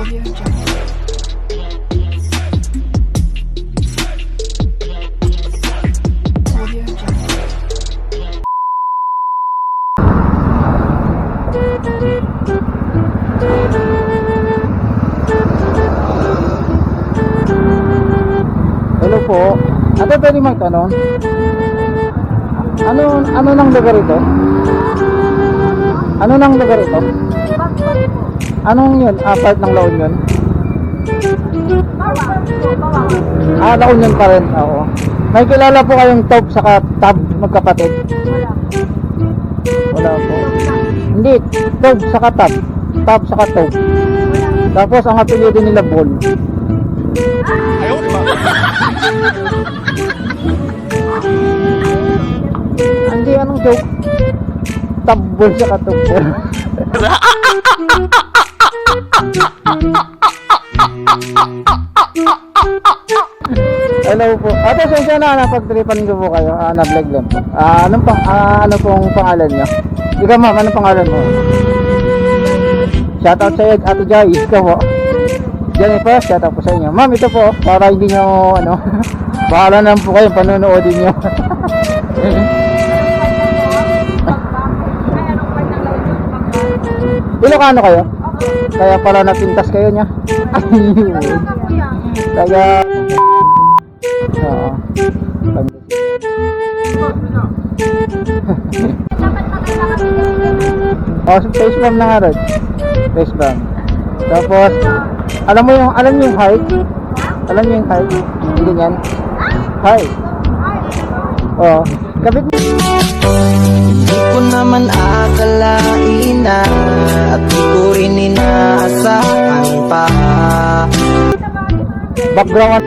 Hello po. Ate, pwede magtanong? Ano nang lugar ito? Ano nang lugar ito? Anong yun? Part ng La Union? La Union pa rin. Oo. May kilala po kayong Top saka Tab, magkapatid? Wala po. Hindi, Top saka Tab. Tab saka Top. Tapos ang apelyido nila Bol. Hindi, anong joke? Tabbol saka Tabbol. Hello po. Ate, sensya na napagtripan ko po kayo. Na-vlog lang po. Ano pong pangalan niyo? Ikaw ma'am, anong pangalan mo? Shoutout sa iyo, Ate Jai. Ikaw po. Jennifer, shoutout po sa inyo. Ma'am, ito po, para hindi nyo, bahala na po kayo, panonoodin nyo. Ilocano kayo? Kaya pala napintas kayo niya. Kaya face bomb na nga rin. Face bomb. Tapos alam niyo yung height? Alam niyo yung height? Hindi yan. Height. Oh, kapit mo. Hindi ko naman akalain na at di ko rin inaasahan pa. Background.